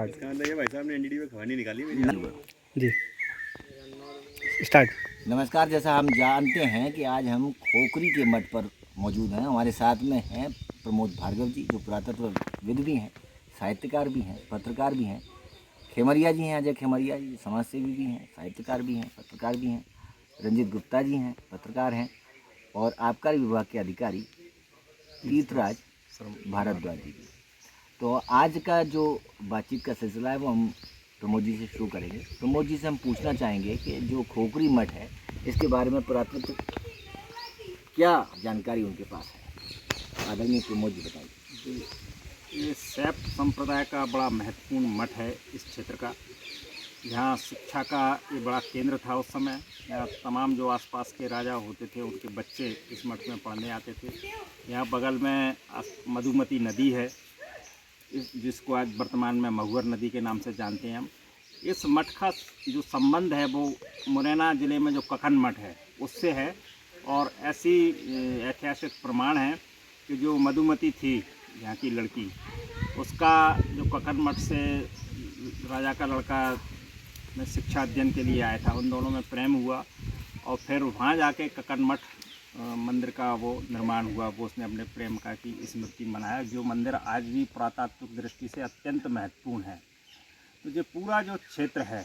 Start. इसका मतलब ये भाई साहब ने एनडीडी में खवानी निकाली मेरी। जी स्टार्ट। नमस्कार। जैसा हम जानते हैं कि आज हम खोखरी के मठ पर मौजूद हैं। हमारे साथ में हैं प्रमोद भार्गव जी, जो पुरातत्वविद भी हैं, साहित्यकार भी हैं, पत्रकार भी हैं। खेमरिया जी हैं, अजय खेमरिया जी, समाजसेवी भी हैं, साहित्यकार भी हैं, पत्रकार भी हैं। रंजीत गुप्ता जी हैं, पत्रकार हैं। और आबकारी विभाग के अधिकारी तीर्थराज भारद्वाज जी भी। तो आज का जो बातचीत का सिलसिला है वो हम प्रमोद जी से शुरू करेंगे। प्रमोद जी से हम पूछना चाहेंगे कि जो खोखरी मठ है इसके बारे में पुरातत्व क्या जानकारी उनके पास है। आदरणीय प्रमोद जी बताइए। ये शैव संप्रदाय का बड़ा महत्वपूर्ण मठ है इस क्षेत्र का। यहाँ शिक्षा का ये बड़ा केंद्र था उस समय। यहाँ तमाम जो आसपास के राजा होते थे उनके बच्चे इस मठ में पढ़ने आते थे। यहाँ बगल में मधुमती नदी है, जिसको आज वर्तमान में महुअर नदी के नाम से जानते हैं हम। इस मठ का जो संबंध है वो मुरैना ज़िले में जो ककन मठ है उससे है। और ऐसी ऐतिहासिक प्रमाण है कि जो मधुमती थी यहाँ की लड़की, उसका जो ककन मठ से राजा का लड़का में शिक्षा अध्ययन के लिए आया था, उन दोनों में प्रेम हुआ और फिर वहाँ जाके ककन मठ मंदिर का वो निर्माण हुआ। वो उसने अपने प्रेम का की स्मृति मनाया, जो मंदिर आज भी पुरातात्विक दृष्टि से अत्यंत महत्वपूर्ण है। तो ये पूरा जो क्षेत्र है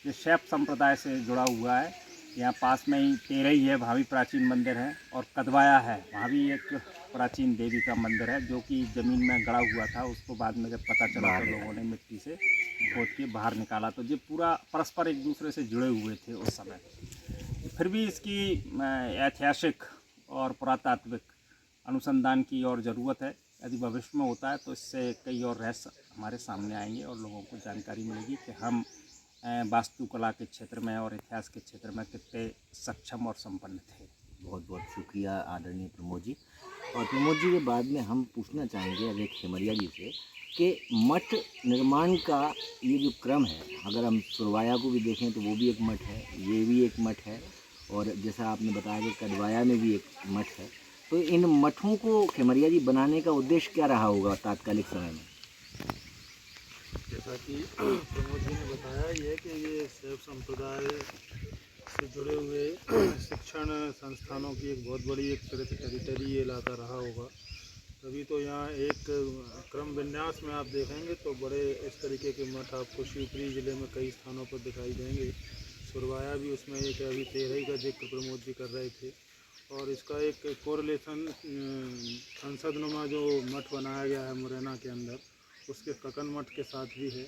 ये शैव संप्रदाय से जुड़ा हुआ है। यहाँ पास में ही तेरही है, वहाँ भी प्राचीन मंदिर है, और कदवाया है, वहाँ भी एक प्राचीन देवी का मंदिर है जो कि ज़मीन में गड़ा हुआ था। उसको बाद में जब पता चला तो लोगों ने मिट्टी से खोद के बाहर निकाला। तो ये पूरा परस्पर एक दूसरे से जुड़े हुए थे उस समय। फिर भी इसकी ऐतिहासिक और पुरातात्विक अनुसंधान की और ज़रूरत है। यदि भविष्य में होता है तो इससे कई और रहस्य हमारे सामने आएंगे और लोगों को जानकारी मिलेगी कि हम वास्तुकला के क्षेत्र में और इतिहास के क्षेत्र में कितने सक्षम और संपन्न थे। बहुत बहुत शुक्रिया आदरणीय प्रमोद जी। और प्रमोद जी के बाद में हम पूछना चाहेंगे अजय खेमरिया जी से कि मठ निर्माण का ये जो क्रम है, अगर हम सुरवाया को भी देखें तो वो भी एक मठ है, ये भी एक मठ है, और जैसा आपने बताया कि कदवाया में भी एक मठ है। तो इन मठों को खेमरिया जी बनाने का उद्देश्य क्या रहा होगा तात्कालिक समय में? जैसा कि प्रमोद जी ने बताया ये कि ये शैव संप्रदाय से जुड़े हुए शिक्षण संस्थानों की एक बहुत बड़ी एक टेरिटरी ये इलाका रहा होगा। तभी तो यहाँ एक क्रम विन्यास में आप देखेंगे तो बड़े इस तरीके के मठ आपको शिवपुरी ज़िले में कई स्थानों पर दिखाई देंगे। सुरवाया भी उसमें एक है। अभी तेरही का जिक्र प्रमोद जी कर रहे थे। और इसका एक कोरिलेशन संसदनुमा जो मठ बनाया गया है मुरैना के अंदर, उसके ककन मठ के साथ भी है।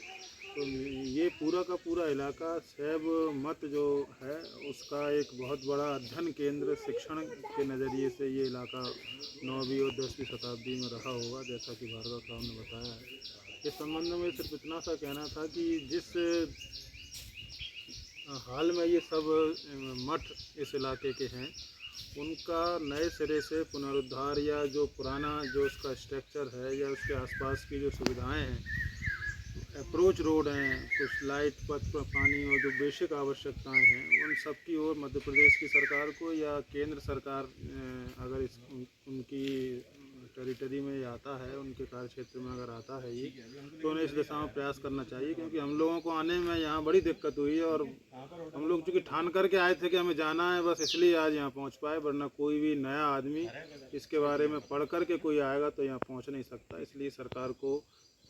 तो ये पूरा का पूरा इलाका शैव मत जो है उसका एक बहुत बड़ा अध्ययन केंद्र शिक्षण के नज़रिए से ये इलाका 9वीं और 10वीं शताब्दी में रहा होगा, जैसा कि भार्गव साहब ने बताया है। इस संबंध में सिर्फ इतना सा कहना था कि जिस हाल में ये सब मठ इस इलाके के हैं उनका नए सिरे से पुनरुद्धार, या जो पुराना जो उसका स्ट्रक्चर है या उसके आसपास की जो सुविधाएं हैं, अप्रोच रोड हैं, कुछ लाइट पथ पानी और जो बेसिक आवश्यकताएं हैं, उन सब की ओर मध्य प्रदेश की सरकार को या केंद्र सरकार अगर उनकी टेरिटरी में आता है, उनके कार्य क्षेत्र में अगर आता है ये, तो उन्हें इस दिशा में प्रयास करना चाहिए। क्योंकि हम लोगों को आने में यहाँ बड़ी दिक्कत हुई है और हम लोग चूँकि ठान करके आए थे कि हमें जाना है, बस इसलिए आज यहाँ पहुँच पाए। वरना कोई भी नया आदमी इसके बारे में पढ़ कर के कोई आएगा तो यहाँ पहुँच नहीं सकता। इसलिए सरकार को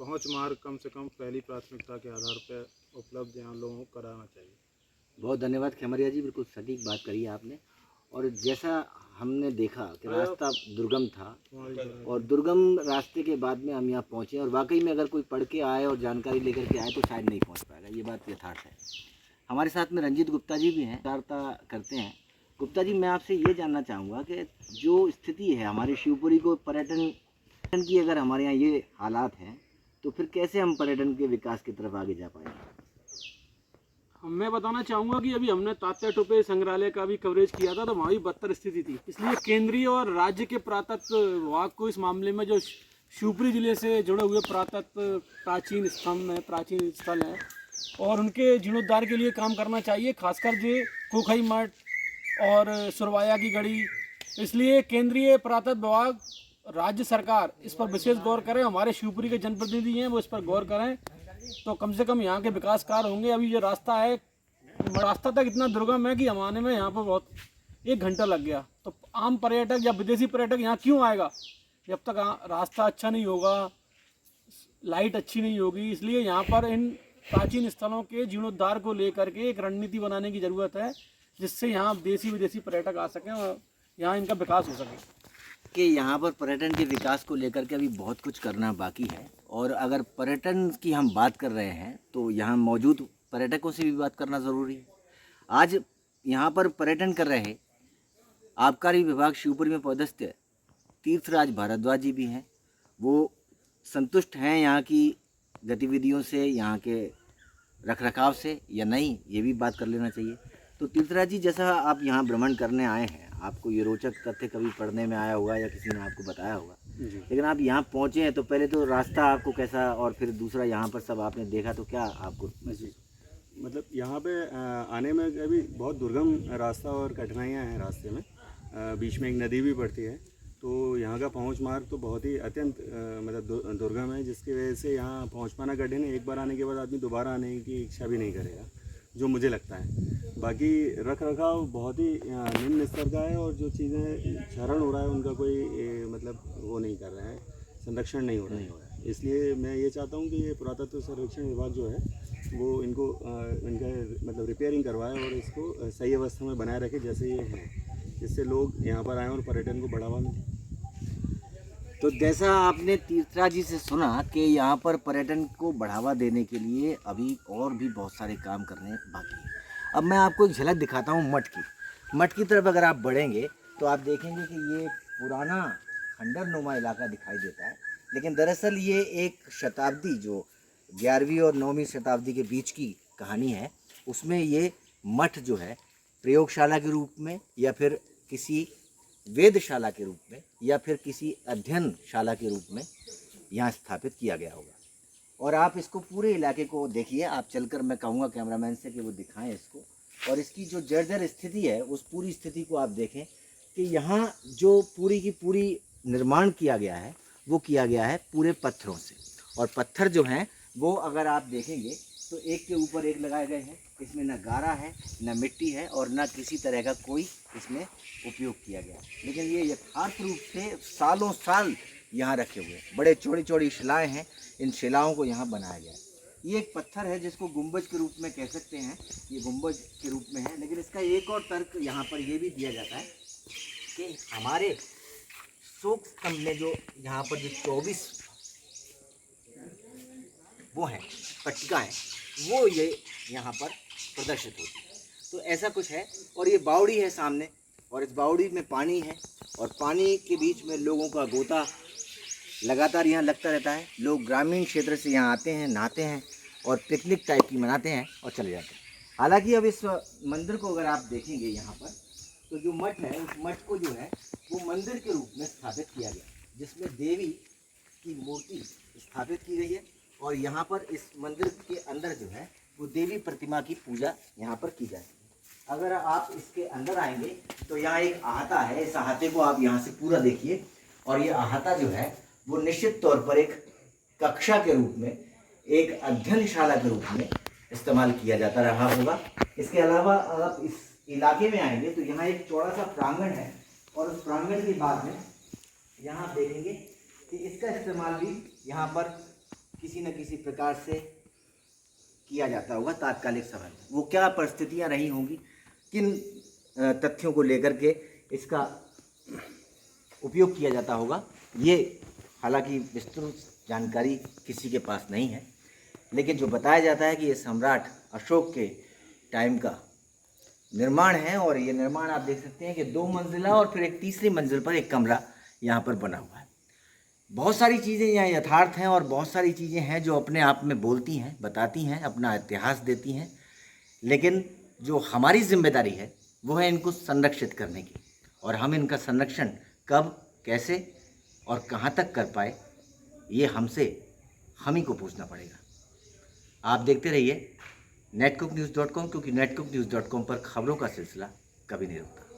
पहुँच मार्ग कम से कम पहली प्राथमिकता के आधार पर उपलब्ध यहाँ लोगों को कराना चाहिए। बहुत धन्यवाद खेमरिया जी, बिल्कुल सटीक बात करी आपने। और जैसा हमने देखा कि रास्ता दुर्गम था, और दुर्गम रास्ते के बाद में हम यहाँ पहुँचे, और वाकई में अगर कोई पढ़ के आए और जानकारी लेकर के आए तो शायद नहीं पहुँच पाएगा, ये बात यथार्थ है। हमारे साथ में रंजीत गुप्ता जी भी हैं, वार्ता करते हैं। गुप्ता जी, मैं आपसे ये जानना चाहूँगा कि जो स्थिति है हमारे शिवपुरी को पर्यटन की, अगर हमारे यहाँ ये हालात हैं तो फिर कैसे हम पर्यटन के विकास की तरफ आगे जा पाएंगे? मैं बताना चाहूँगा कि अभी हमने तात्या टोपे संग्रहालय का भी कवरेज किया था, तो वहाँ भी बदतर स्थिति थी। इसलिए केंद्रीय और राज्य के पुरातत्व विभाग को इस मामले में जो शिवपुरी जिले से जुड़े हुए पुरातत्व प्राचीन स्तंभ हैं, प्राचीन स्थल हैं, और उनके जीर्णोद्धार के लिए काम करना चाहिए, खासकर जो खोखई मठ और सुरवाया की गढ़ी। इसलिए केंद्रीय पुरातत्व विभाग, राज्य सरकार इस पर विशेष गौर करें। हमारे शिवपुरी के जनप्रतिनिधि हैं, वो इस पर गौर करें तो कम से कम यहाँ के विकास कार्य होंगे। अभी जो रास्ता है, रास्ता तक इतना दुर्गम है कि हम आने में यहाँ पर बहुत 1 घंटा लग गया। तो आम पर्यटक या विदेशी पर्यटक यहाँ क्यों आएगा जब तक रास्ता अच्छा नहीं होगा, लाइट अच्छी नहीं होगी। इसलिए यहाँ पर इन प्राचीन स्थलों के जीर्णोद्धार को लेकर के एक रणनीति बनाने की ज़रूरत है, जिससे यहाँ देशी विदेशी पर्यटक आ सकें और यहाँ इनका विकास हो सके। कि यहाँ पर पर्यटन के विकास को लेकर के अभी बहुत कुछ करना बाकी है। और अगर पर्यटन की हम बात कर रहे हैं तो यहाँ मौजूद पर्यटकों से भी बात करना ज़रूरी है। आज यहाँ पर पर्यटन कर रहे आबकारी विभाग शिवपुरी में पदस्थ तीर्थराज भारद्वाज जी भी हैं। वो संतुष्ट हैं यहाँ की गतिविधियों से, यहाँ के रखरखाव से या नहीं, ये भी बात कर लेना चाहिए। तो तीर्थराज जी, जैसा आप यहाँ भ्रमण करने आए हैं, आपको ये रोचक तथ्य कभी पढ़ने में आया होगा या किसी ने आपको बताया होगा, लेकिन आप यहाँ पहुँचे हैं तो पहले तो रास्ता आपको कैसा, और फिर दूसरा यहाँ पर सब आपने देखा तो क्या आपको महसूस? मतलब यहाँ पे आने में अभी बहुत दुर्गम रास्ता और कठिनाइयाँ हैं रास्ते में। बीच में एक नदी भी पड़ती है, तो यहाँ का पहुँच मार्ग तो बहुत ही अत्यंत मतलब दुर्गम है, जिसकी वजह से यहाँ पहुँच पाना कठिन है। एक बार आने के बाद आदमी दोबारा आने की इच्छा भी नहीं करेगा, जो मुझे लगता है। बाकी रख रखाव बहुत ही निम्न स्तर का है, और जो चीज़ें क्षरण हो रहा है उनका कोई मतलब वो नहीं कर रहा है, संरक्षण नहीं हो रहा है। इसलिए मैं ये चाहता हूँ कि ये पुरातत्व सर्वेक्षण विभाग जो है वो इनको इनका मतलब रिपेयरिंग करवाए और इसको सही अवस्था में बनाए रखे जैसे ये है, जिससे लोग यहाँ पर आएँ और पर्यटन को बढ़ावा मिले। तो जैसा आपने तीर्थराज जी से सुना कि यहाँ पर पर्यटन को बढ़ावा देने के लिए अभी और भी बहुत सारे काम करने बाकी हैं। अब मैं आपको एक झलक दिखाता हूँ मठ की तरफ। अगर आप बढ़ेंगे तो आप देखेंगे कि ये पुराना खंडरनुमा इलाका दिखाई देता है, लेकिन दरअसल ये एक शताब्दी, जो 11वीं और 9वीं शताब्दी के बीच की कहानी है, उसमें ये मठ जो है प्रयोगशाला के रूप में या फिर किसी वेदशाला के रूप में या फिर किसी अध्ययनशाला के रूप में यहाँ स्थापित किया गया होगा। और आप इसको पूरे इलाके को देखिए, आप चलकर, मैं कहूँगा कैमरामैन से कि वो दिखाएं इसको, और इसकी जो जर्जर स्थिति है उस पूरी स्थिति को आप देखें कि यहाँ जो पूरी की पूरी निर्माण किया गया है वो किया गया है पूरे पत्थरों से। और पत्थर जो हैं वो अगर आप देखेंगे तो एक के ऊपर एक लगाए गए हैं। इसमें न गारा है, न मिट्टी है, और न किसी तरह का कोई इसमें उपयोग किया गया, लेकिन ये यथार्थ रूप से सालों साल यहाँ रखे हुए हैं। बड़े चौड़ी चौड़ी शिलाएँ हैं, इन शिलाओं को यहाँ बनाया गया है। ये एक पत्थर है जिसको गुंबज के रूप में कह सकते हैं, ये गुंबज के रूप में है। लेकिन इसका एक और तर्क यहाँ पर ये भी दिया जाता है कि हमारे शोक स्तंभ में जो यहाँ पर जो 24 वो हैं पट्टिका हैं, वो ये यहाँ पर प्रदर्शित होती है। तो ऐसा कुछ है। और ये बावड़ी है सामने, और इस बावड़ी में पानी है, और पानी के बीच में लोगों का गोता लगातार यहाँ लगता रहता है। लोग ग्रामीण क्षेत्र से यहाँ आते हैं, नहाते हैं और पिकनिक टाइप की मनाते हैं और चले जाते हैं। हालांकि अब इस मंदिर को अगर आप देखेंगे यहाँ पर, तो जो मठ है उस मठ को जो है वो मंदिर के रूप में स्थापित किया गया, जिसमें देवी की मूर्ति स्थापित की गई है। और यहाँ पर इस मंदिर के अंदर जो है वो देवी प्रतिमा की पूजा यहाँ पर की जाती है। अगर आप इसके अंदर आएंगे तो यहाँ एक अहाता है, इस अहाते को आप यहाँ से पूरा देखिए। और ये अहाता जो है वो निश्चित तौर पर एक कक्षा के रूप में, एक अध्ययनशाला के रूप में इस्तेमाल किया जाता रहा होगा। इसके अलावा आप इस इलाके में आएंगे तो यहाँ एक चौड़ा सा प्रांगण है, और उस प्रांगण के बाद में यहाँ आप देखेंगे कि इसका इस्तेमाल भी यहाँ पर किसी न किसी प्रकार से किया जाता होगा तात्कालिक समय में। वो क्या परिस्थितियाँ रही होंगी, किन तथ्यों को लेकर के इसका उपयोग किया जाता होगा, ये हालांकि विस्तृत जानकारी किसी के पास नहीं है। लेकिन जो बताया जाता है कि ये सम्राट अशोक के टाइम का निर्माण है, और ये निर्माण आप देख सकते हैं कि 2 मंजिला और फिर एक तीसरी मंजिल पर एक कमरा यहाँ पर बना हुआ है। बहुत सारी चीज़ें यहाँ यथार्थ हैं, और बहुत सारी चीज़ें हैं जो अपने आप में बोलती हैं, बताती हैं, अपना इतिहास देती हैं। लेकिन जो हमारी जिम्मेदारी है वो है इनको संरक्षित करने की, और हम इनका संरक्षण कब, कैसे और कहाँ तक कर पाए, ये हम ही को पूछना पड़ेगा। आप देखते रहिए netcooknews.com, क्योंकि netcooknews.com पर खबरों का सिलसिला कभी नहीं रुकता।